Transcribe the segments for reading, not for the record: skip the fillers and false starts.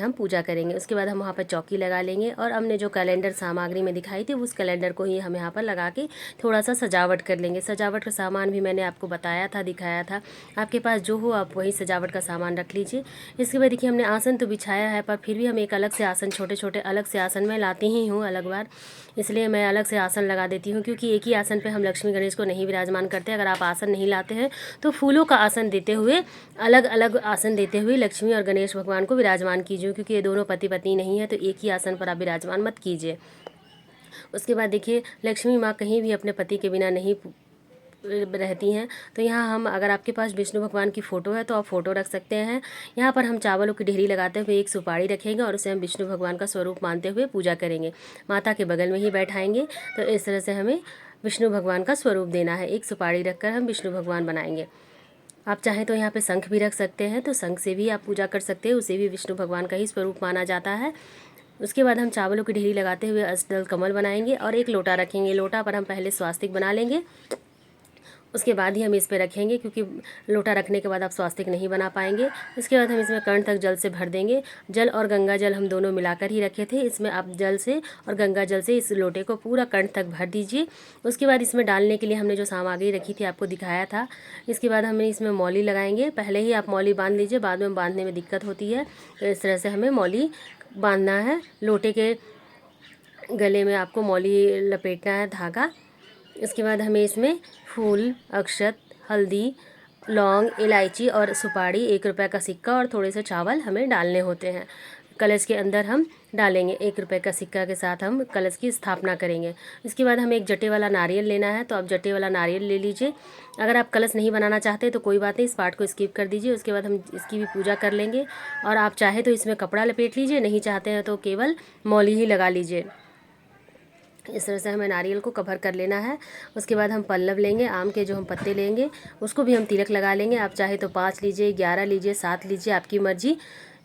हम पूजा करेंगे। उसके बाद हम वहाँ पर चौकी लगा लेंगे और हमने जो कैलेंडर सामग्री में दिखाई थी उस कैलेंडर को ही हम यहाँ पर लगा के थोड़ा सा सजावट कर लेंगे। सजावट का सामान भी मैंने आपको बताया था, दिखाया था। आपके पास जो हो आप वही सजावट का सामान रख लीजिए। इसके बाद देखिए हमने आसन तो बिछाया है, पर फिर भी हम एक अलग से आसन, छोटे छोटे अलग से आसन में लाती ही हूँ अलग बार, इसलिए मैं अलग से आसन लगा देती हूँ, क्योंकि एक ही आसन पे हम लक्ष्मी गणेश को नहीं विराजमान करते। अगर आप आसन नहीं लाते हैं तो फूलों का आसन देते हुए, अलग अलग आसन देते हुए लक्ष्मी और गणेश भगवान को विराजमान कीजिए, क्योंकि ये दोनों पति पत्नी नहीं है, तो एक ही आसन पर आप विराजमान मत कीजिए। उसके बाद देखिए लक्ष्मी माँ कहीं भी अपने पति के बिना नहीं रहती हैं, तो यहाँ हम, अगर आपके पास विष्णु भगवान की फ़ोटो है तो आप फ़ोटो रख सकते हैं। यहाँ पर हम चावलों की ढेरी लगाते हुए एक सुपारी रखेंगे और उसे हम विष्णु भगवान का स्वरूप मानते हुए पूजा करेंगे। माता के बगल में ही बैठाएंगे। तो इस तरह से हमें विष्णु भगवान का स्वरूप देना है। एक सुपारी रखकर हम विष्णु भगवान बनाएंगे। आप चाहें तो यहाँ पे शंख भी रख सकते हैं, तो शंख से भी आप पूजा कर सकते हैं, उसे भी विष्णु भगवान का ही स्वरूप माना जाता है। उसके बाद हम चावलों की ढेरी लगाते हुए अष्टदल कमल बनाएंगे और एक लोटा रखेंगे। लोटा पर हम पहले स्वास्तिक बना लेंगे, उसके बाद ही हम इस पे रखेंगे, क्योंकि लोटा रखने के बाद आप स्वास्तिक नहीं बना पाएंगे। इसके बाद हम इसमें कर्ण तक जल से भर देंगे। जल और गंगा जल हम दोनों मिलाकर ही रखे थे, इसमें आप जल से और गंगा जल से इस लोटे को पूरा कर्ण तक भर दीजिए। उसके बाद इसमें डालने के लिए हमने जो सामग्री रखी थी आपको दिखाया था। इसके बाद हमें इसमें मौली लगाएंगे। पहले ही आप मौली बांध लीजिए, बाद में बांधने में दिक्कत होती है, तो इस तरह से हमें मौली बांधना है। लोटे के गले में आपको मौली लपेटना है, धागा। इसके बाद हमें इसमें फूल, अक्षत, हल्दी, लौंग, इलायची और सुपारी, 1 रुपये का सिक्का और थोड़े से चावल हमें डालने होते हैं। कलश के अंदर हम डालेंगे। 1 रुपये का सिक्का के साथ हम कलश की स्थापना करेंगे। इसके बाद हमें एक जटे वाला नारियल लेना है, तो आप जटे वाला नारियल ले लीजिए। अगर आप कलश नहीं बनाना चाहते तो कोई बात नहीं, इस पार्ट को स्किप कर दीजिए। उसके बाद हम इसकी भी पूजा कर लेंगे। और आप चाहे तो इसमें कपड़ा लपेट लीजिए, नहीं चाहते हैं तो केवल मौली ही लगा लीजिए। इस तरह से हमें नारियल को कवर कर लेना है। उसके बाद हम पल्लव लेंगे, आम के जो हम पत्ते लेंगे उसको भी हम तिलक लगा लेंगे। आप चाहे तो 5 लीजिए, 11 लीजिए, 7 लीजिए, आपकी मर्जी।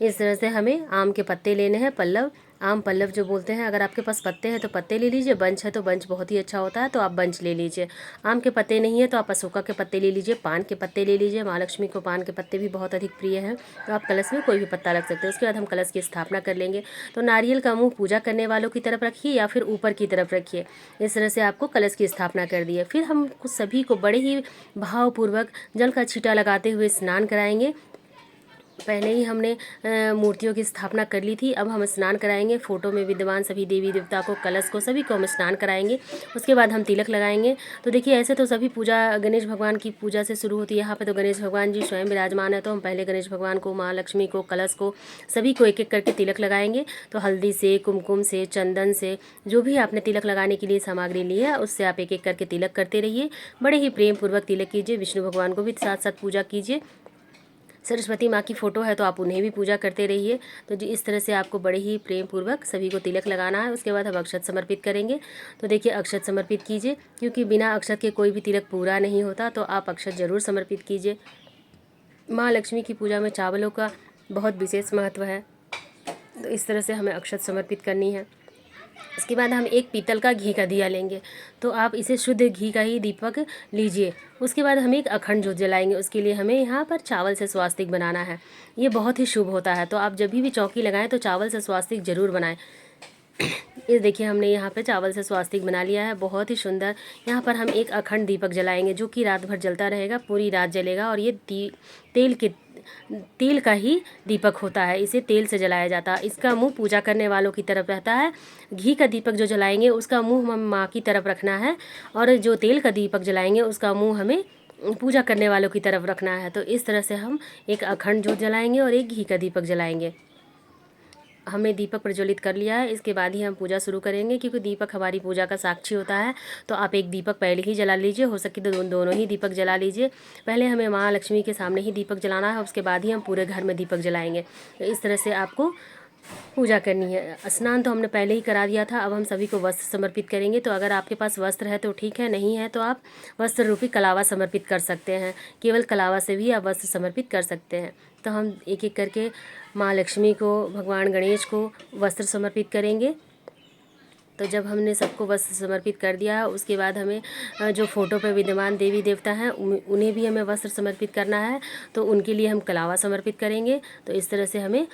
इस तरह से हमें आम के पत्ते लेने हैं, पल्लव, आम पल्लव जो बोलते हैं। अगर आपके पास पत्ते हैं तो पत्ते ले लीजिए, बंच है तो बंच बहुत ही अच्छा होता है, तो आप बंच ले लीजिए। आम के पत्ते नहीं है तो आप अशोका के पत्ते ले लीजिए, पान के पत्ते ले लीजिए। माँ लक्ष्मी को पान के पत्ते भी बहुत अधिक प्रिय हैं, तो आप कलश में कोई भी पत्ता रख सकते हैं। उसके बाद हम कलश की स्थापना कर लेंगे। तो नारियल का मुंह पूजा करने वालों की तरफ रखिए या फिर ऊपर की तरफ रखिए। इस तरह से आपको कलश की स्थापना कर दी है। फिर हम सभी को बड़े ही भावपूर्वक जल का छींटा लगाते हुए स्नान कराएंगे। पहले ही हमने मूर्तियों की स्थापना कर ली थी, अब हम स्नान कराएंगे। फोटो में विद्यमान सभी देवी देवता को, कलश को, सभी को हम स्नान कराएंगे। उसके बाद हम तिलक लगाएंगे। तो देखिए ऐसे तो सभी पूजा गणेश भगवान की पूजा से शुरू होती है। यहाँ पे तो गणेश भगवान जी स्वयं विराजमान है, तो हम पहले गणेश भगवान को, माँ लक्ष्मी को, कलश को, सभी को एक एक करके तिलक लगाएंगे। तो हल्दी से, कुमकुम से, चंदन से, जो भी आपने तिलक लगाने के लिए सामग्री ली है उससे आप एक एक करके तिलक करते रहिए। बड़े ही प्रेम पूर्वक तिलक कीजिए। विष्णु भगवान को भी साथ साथ पूजा कीजिए। सरस्वती माँ की फ़ोटो है तो आप उन्हें भी पूजा करते रहिए। तो जी इस तरह से आपको बड़े ही प्रेम पूर्वक सभी को तिलक लगाना है। उसके बाद हम अक्षत समर्पित करेंगे। तो देखिए अक्षत समर्पित कीजिए, क्योंकि बिना अक्षत के कोई भी तिलक पूरा नहीं होता, तो आप अक्षत ज़रूर समर्पित कीजिए। माँ लक्ष्मी की पूजा में चावलों का बहुत विशेष महत्व है, तो इस तरह से हमें अक्षत समर्पित करनी है। इसके बाद हम एक पीतल का घी का दिया लेंगे, तो आप इसे शुद्ध घी का ही दीपक लीजिए। उसके बाद हम एक अखंड ज्योत जलाएंगे। उसके लिए हमें यहाँ पर चावल से स्वास्तिक बनाना है, ये बहुत ही शुभ होता है। तो आप जब भी चौकी लगाएं तो चावल से स्वास्तिक जरूर बनाएं। ये देखिए हमने यहाँ पे चावल से स्वास्तिक बना लिया है, बहुत ही सुंदर। यहाँ पर हम एक अखंड दीपक जलाएंगे, जो कि रात भर जलता रहेगा, पूरी रात जलेगा। और ये तेल का ही दीपक होता है, इसे तेल से जलाया जाता है। इसका मुंह पूजा करने वालों की तरफ रहता है। घी का दीपक जो जलाएंगे उसका मुंह हम माँ की तरफ रखना है, और जो तेल का दीपक जलाएंगे उसका मुंह हमें पूजा करने वालों की तरफ रखना है। तो इस तरह से हम एक अखंड ज्योत जलाएंगे और एक घी का दीपक जलाएंगे। हमने दीपक प्रज्वलित कर लिया है, इसके बाद ही हम पूजा शुरू करेंगे, क्योंकि दीपक हमारी पूजा का साक्षी होता है। तो आप एक दीपक पहले ही जला लीजिए, हो सके तो दोनों ही दीपक जला लीजिए। पहले हमें माँ लक्ष्मी के सामने ही दीपक जलाना है, उसके बाद ही हम पूरे घर में दीपक जलाएंगे। तो इस तरह से आपको पूजा करनी है। स्नान तो हमने पहले ही करा दिया था, अब हम सभी को वस्त्र समर्पित करेंगे। तो अगर आपके पास वस्त्र है तो ठीक है, नहीं है तो आप वस्त्र रूपी कलावा समर्पित कर सकते हैं। केवल कलावा से भी आप वस्त्र समर्पित कर सकते हैं। तो हम एक एक करके माँ लक्ष्मी को, भगवान गणेश को वस्त्र समर्पित करेंगे। तो जब हमने सबको वस्त्र समर्पित कर दिया है, उसके बाद हमें जो फ़ोटो पर विद्यमान देवी देवता हैं उन्हें भी हमें वस्त्र समर्पित करना है। तो उनके लिए हम कलावा समर्पित करेंगे। तो इस तरह से हमें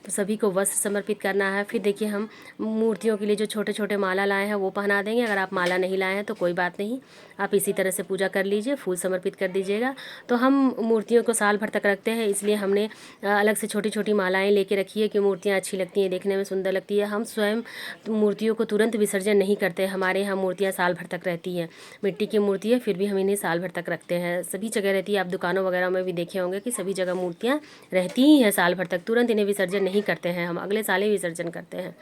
तो सभी को वस्त्र समर्पित करना है। फिर देखिए हम मूर्तियों के लिए जो छोटे छोटे माला लाए हैं वो पहना देंगे। अगर आप माला नहीं लाए हैं तो कोई बात नहीं, आप इसी तरह से पूजा कर लीजिए, फूल समर्पित कर दीजिएगा। तो हम मूर्तियों को साल भर तक रखते हैं, इसलिए हमने अलग से छोटी छोटी मालाएँ लेके रखी है कि मूर्तियाँ अच्छी लगती हैं, देखने में सुंदर लगती है। हम स्वयं मूर्तियों को तुरंत विसर्जन नहीं करते, हमारे यहाँ मूर्तियाँ साल भर तक रहती हैं। मिट्टी की मूर्ति है फिर भी हम इन्हें साल भर तक रखते हैं। सभी जगह रहती है, आप दुकानों वगैरह में भी देखे होंगे कि सभी जगह मूर्तियाँ रहती ही हैं साल भर तक, तुरंत इन्हें विसर्जन नहीं करते हैं, हम अगले साल ही विसर्जन करते हैं।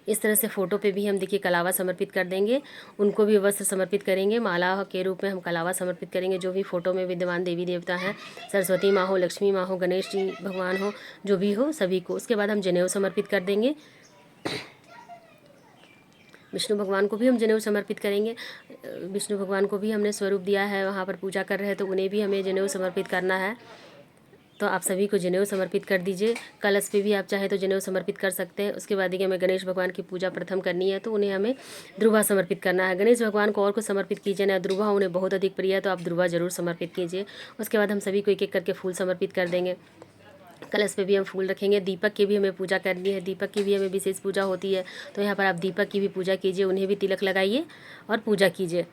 इस तरह से फ़ोटो पे भी हम देखिए कलावा समर्पित कर देंगे, उनको भी वस्त्र समर्पित करेंगे, माला के रूप में हम कलावा समर्पित करेंगे। जो भी फ़ोटो में विद्यमान देवी देवता हैं, सरस्वती माँ हो, लक्ष्मी माँ हो, गणेश जी भगवान हो, जो भी हो सभी को। उसके बाद हम जनेऊ समर्पित कर देंगे। विष्णु भगवान को भी हम जनेऊ समर्पित करेंगे। विष्णु भगवान को भी हमने स्वरूप दिया है, वहाँ पर पूजा कर रहे हैं तो उन्हें भी हमें जनेऊ समर्पित करना है। तो आप सभी को जनेऊ समर्पित कर दीजिए। कलश पे भी आप चाहें तो जनेऊ समर्पित कर सकते हैं। उसके बाद देखिए हमें गणेश भगवान की पूजा प्रथम करनी है, तो उन्हें हमें ध्रुवा समर्पित करना है। गणेश भगवान को और कुछ समर्पित कीजिए ना, ध्रुवा उन्हें बहुत अधिक प्रिय है, तो आप ध्रुवा जरूर समर्पित कीजिए। उसके बाद हम सभी को एक एक करके फूल समर्पित कर देंगे। कलश पे भी हम फूल रखेंगे। दीपक की भी हमें पूजा करनी है, दीपक की भी हमें विशेष पूजा होती है, तो यहाँ पर आप दीपक की भी पूजा कीजिए, उन्हें भी तिलक लगाइए और पूजा कीजिए।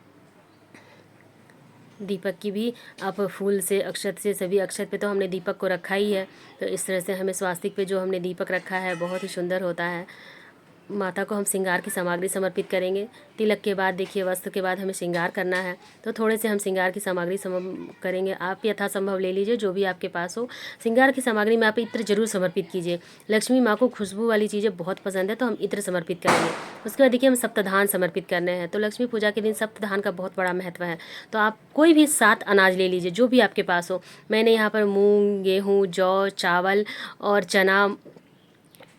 दीपक की भी आप फूल से, अक्षत से, सभी अक्षत पे तो हमने दीपक को रखा ही है। तो इस तरह से हमें स्वास्तिक पे जो हमने दीपक रखा है बहुत ही सुंदर होता है। माता को हम श्रृंगार की सामग्री समर्पित करेंगे। तिलक के बाद देखिए वस्त्र के बाद हमें श्रृंगार करना है, तो थोड़े से हम श्रृंगार की सामग्री करेंगे। आप यथासंभव ले लीजिए जो भी आपके पास हो। श्रृंगार की सामग्री में आप इत्र जरूर समर्पित कीजिए। लक्ष्मी माँ को खुशबू वाली चीज़ें बहुत पसंद है, तो हम इत्र समर्पित करेंगे। उसके बाद देखिए हम सप्तधान समर्पित करने हैं। तो लक्ष्मी पूजा के दिन सप्तधान का बहुत बड़ा महत्व है, तो आप कोई भी 7 अनाज ले लीजिए जो भी आपके पास हो। मैंने यहाँ पर मूंग, गेहूँ, जौ, चावल और चना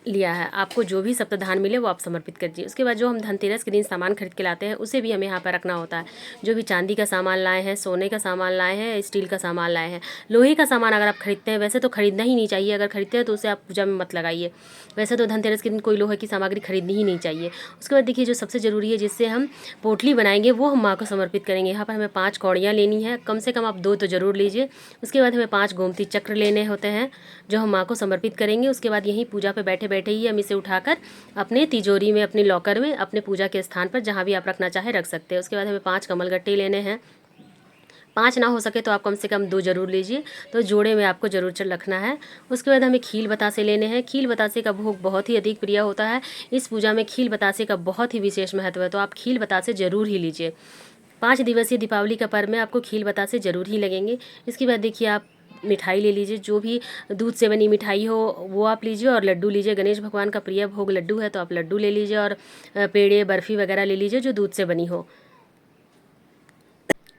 लिया है। आपको जो भी सप्तधान मिले वो आप समर्पित करिए। उसके बाद जो हम धनतेरस के दिन सामान खरीद के लाते हैं उसे भी हमें यहाँ पर रखना होता है। जो भी चांदी का सामान लाए हैं, सोने का सामान लाए हैं, स्टील का सामान लाए हैं, लोहे का सामान अगर आप खरीदते हैं, वैसे तो खरीदना ही नहीं चाहिए, अगर खरीदते हैं तो उसे आप पूजा में मत लगाइए। वैसे तो धनतेरस के दिन कोई लोहे की सामग्री खरीदनी ही नहीं चाहिए। उसके बाद देखिए जो सबसे ज़रूरी है जिससे हम पोटली बनाएंगे वो हम माँ को समर्पित करेंगे। यहाँ पर हमें 5 कौड़ियाँ लेनी है, कम से कम आप 2 तो ज़रूर लीजिए। उसके बाद हमें 5 गोमती चक्र लेने होते हैं जो हम माँ को समर्पित करेंगे। उसके बाद यहीं पूजा पे बैठे बैठे ही हम इसे उठाकर अपने तिजोरी में, अपने लॉकर में, अपने पूजा के स्थान पर जहाँ भी आप रखना चाहे रख सकते हैं। उसके बाद हमें 5 कमलगट्टे लेने हैं। 5 ना हो सके तो आप कम से कम 2 जरूर लीजिए, तो जोड़े में आपको जरूर रखना है। उसके बाद हमें खील बतासे लेने हैं। खील बतासे का भोग बहुत ही अधिक प्रिय होता है। इस पूजा में खील बतासे का बहुत ही विशेष महत्व है, तो आप खील बतासे जरूर ही लीजिए। 5 दिवसीय दीपावली का पर्व में आपको खील बतासे जरूर ही लगेंगे। इसके बाद देखिए आप मिठाई ले लीजिए, जो भी दूध से बनी मिठाई हो वो आप लीजिए, और लड्डू लीजिए। गणेश भगवान का प्रिय भोग लड्डू है, तो आप लड्डू ले लीजिए, और पेड़े, बर्फ़ी वगैरह ले लीजिए जो दूध से बनी हो।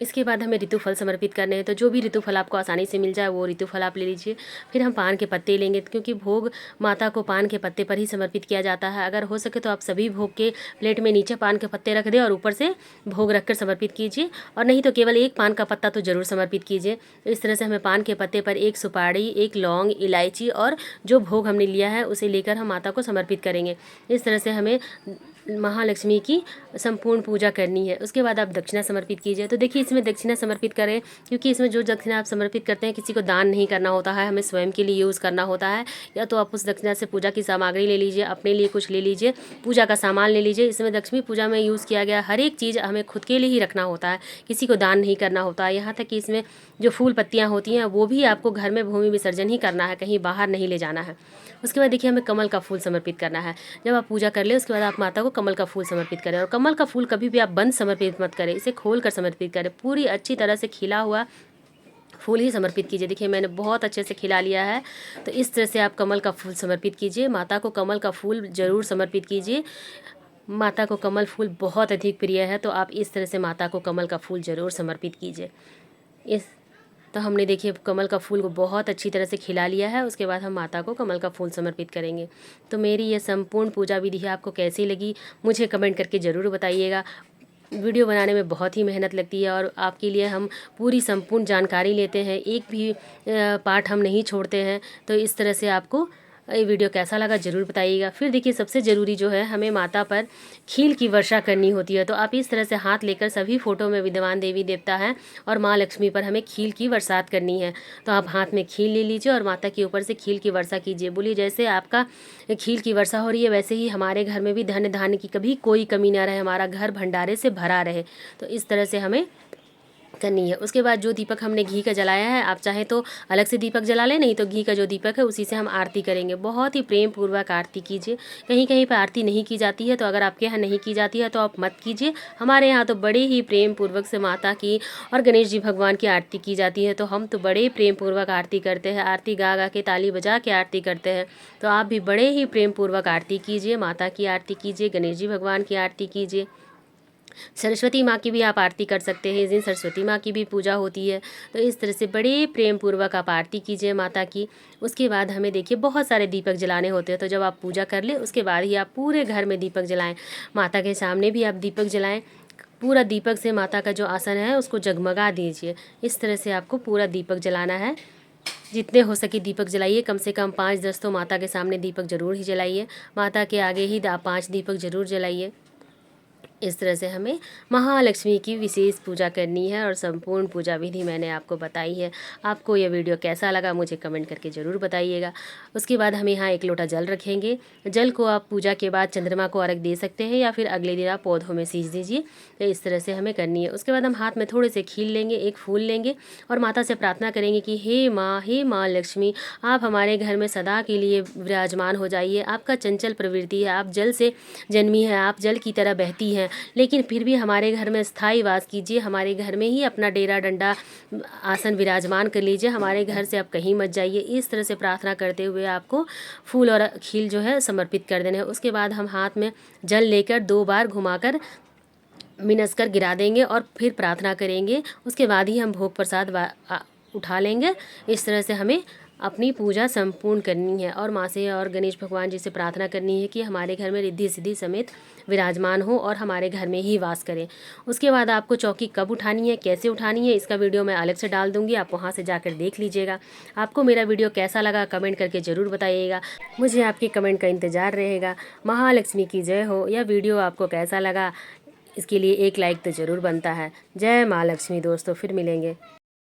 इसके बाद हमें ऋतुफल समर्पित करने हैं, तो जो भी ऋतुफल आपको आसानी से मिल जाए वो ऋतुफल आप ले लीजिए। फिर हम पान के पत्ते लेंगे, क्योंकि भोग माता को पान के पत्ते पर ही समर्पित किया जाता है। अगर हो सके तो आप सभी भोग के प्लेट में नीचे पान के पत्ते रख दें और ऊपर से भोग रखकर समर्पित कीजिए, और नहीं तो केवल एक पान का पत्ता तो ज़रूर समर्पित कीजिए। तो इस तरह से हमें पान के पत्ते पर 1 सुपारी, 1 लौंग, इलायची और जो भोग हमने लिया है उसे लेकर हम माता को समर्पित करेंगे। इस तरह से हमें महालक्ष्मी की संपूर्ण पूजा करनी है। उसके बाद आप दक्षिणा समर्पित कीजिए। तो देखिए इसमें दक्षिणा समर्पित करें, क्योंकि इसमें जो दक्षिणा आप समर्पित करते हैं किसी को दान नहीं करना होता है, हमें स्वयं के लिए यूज़ करना होता है। या तो आप उस दक्षिणा से पूजा की सामग्री ले लीजिए, अपने लिए कुछ ले लीजिए, पूजा का सामान ले लीजिए। इसमें लक्ष्मी पूजा में यूज़ किया गया हर एक चीज़ हमें खुद के लिए ही रखना होता है, किसी को दान नहीं करना होता है। यहाँ तक कि इसमें जो फूल पत्तियाँ होती हैं वो भी आपको घर में भूमि विसर्जन ही करना है, कहीं बाहर नहीं ले जाना है। उसके बाद देखिए हमें कमल का फूल समर्पित करना है। जब आप पूजा कर ले उसके बाद आप माता को कमल का फूल समर्पित करें, और कमल का फूल कभी भी आप बंद समर्पित मत करें, इसे खोल कर समर्पित करें। पूरी अच्छी तरह से खिला हुआ फूल ही समर्पित कीजिए। देखिए मैंने बहुत अच्छे से खिला लिया है, तो इस तरह से आप कमल का फूल समर्पित कीजिए। माता को कमल का फूल ज़रूर समर्पित कीजिए। माता को कमल फूल बहुत अधिक प्रिय है, तो आप इस तरह से माता को कमल का फूल ज़रूर समर्पित कीजिए। इस तो हमने देखिए कमल का फूल को बहुत अच्छी तरह से खिला लिया है। उसके बाद हम माता को कमल का फूल समर्पित करेंगे। तो मेरी ये संपूर्ण पूजा विधि आपको कैसी लगी मुझे कमेंट करके ज़रूर बताइएगा। वीडियो बनाने में बहुत ही मेहनत लगती है, और आपके लिए हम पूरी संपूर्ण जानकारी लेते हैं, एक भी पार्ट हम नहीं छोड़ते हैं। तो इस तरह से आपको ये वीडियो कैसा लगा ज़रूर बताइएगा। फिर देखिए सबसे ज़रूरी जो है, हमें माता पर खील की वर्षा करनी होती है। तो आप इस तरह से हाथ लेकर सभी फ़ोटो में विद्यमान देवी देवता है और माँ लक्ष्मी पर हमें खील की बरसात करनी है। तो आप हाथ में खील ले लीजिए और माता के ऊपर से खील की वर्षा कीजिए। बोलिए जैसे आपका खील की वर्षा हो रही है वैसे ही हमारे घर में भी धन धान्य की कभी कोई कमी ना रहे, हमारा घर भंडारे से भरा रहे। तो इस तरह से हमें करनी है। उसके बाद जो दीपक हमने घी का जलाया है, आप चाहे तो अलग से दीपक जला लें, नहीं तो घी का जो दीपक है उसी से हम आरती करेंगे। बहुत ही प्रेम पूर्वक आरती कीजिए। कहीं कहीं पर आरती नहीं की जाती है, तो अगर आपके यहाँ नहीं की जाती है तो आप मत कीजिए। हमारे यहाँ तो बड़े ही प्रेम पूर्वक से माता की और गणेश जी भगवान की आरती की जाती है। तो हम तो बड़े प्रेम पूर्वक आरती करते हैं, आरती गा गा के, ताली बजा के आरती करते हैं। तो आप भी बड़े ही प्रेम पूर्वक आरती कीजिए, माता की आरती कीजिए, गणेश जी भगवान की आरती कीजिए। सरस्वती माँ की भी आप आरती कर सकते हैं, इस दिन सरस्वती माँ की भी पूजा होती है। तो इस तरह से बड़े प्रेम पूर्वक आप आरती कीजिए माता की। उसके बाद हमें देखिए बहुत सारे दीपक जलाने होते हैं। तो जब आप पूजा कर ले उसके बाद ही आप पूरे घर में दीपक जलाएं। माता के सामने भी आप दीपक जलाएं। पूरा दीपक से माता का जो आसन है उसको जगमगा दीजिए। इस तरह से आपको पूरा दीपक जलाना है। जितने हो सके दीपक जलाइए, कम से कम 5-10 तो माता के सामने दीपक ज़रूर ही जलाइए। माता के आगे ही 5 दीपक ज़रूर जलाइए। इस तरह से हमें महालक्ष्मी की विशेष पूजा करनी है और संपूर्ण पूजा विधि मैंने आपको बताई है। आपको यह वीडियो कैसा लगा मुझे कमेंट करके ज़रूर बताइएगा। उसके बाद हम यहाँ 1 लोटा जल रखेंगे। जल को आप पूजा के बाद चंद्रमा को अर्घ दे सकते हैं या फिर अगले दिन आप पौधों में सींच दीजिए। तो इस तरह से हमें करनी है। उसके बाद हम हाथ में थोड़े से खील लेंगे, एक फूल लेंगे और माता से प्रार्थना करेंगे कि हे माँ लक्ष्मी, आप हमारे घर में सदा के लिए विराजमान हो जाइए। आपका चंचल प्रवृत्ति है, आप जल से जन्मी है, आप जल की तरह बहती हैं, लेकिन फिर भी हमारे घर में स्थायी वास कीजिए। हमारे घर में ही अपना डेरा डंडा आसन विराजमान कर लीजिए, हमारे घर से आप कहीं मत जाइए। इस तरह से प्रार्थना करते हुए आपको फूल और खील जो है समर्पित कर देने हैं। उसके बाद हम हाथ में जल लेकर 2 बार घुमाकर मिनस कर गिरा देंगे और फिर प्रार्थना करेंगे। उसके बाद ही हम भोग प्रसाद उठा लेंगे। इस तरह से हमें अपनी पूजा संपूर्ण करनी है और माँ से और गणेश भगवान जी से प्रार्थना करनी है कि हमारे घर में रिद्धि सिद्धि समेत विराजमान हो और हमारे घर में ही वास करें। उसके बाद आपको चौकी कब उठानी है, कैसे उठानी है, इसका वीडियो मैं अलग से डाल दूंगी, आप वहाँ से जाकर देख लीजिएगा। आपको मेरा वीडियो कैसा लगा कमेंट करके ज़रूर बताइएगा, मुझे आपके कमेंट का इंतज़ार रहेगा। महालक्ष्मी की जय हो। यह वीडियो आपको कैसा लगा इसके लिए एक लाइक तो ज़रूर बनता है। जय माँ लक्ष्मी दोस्तों, फिर मिलेंगे।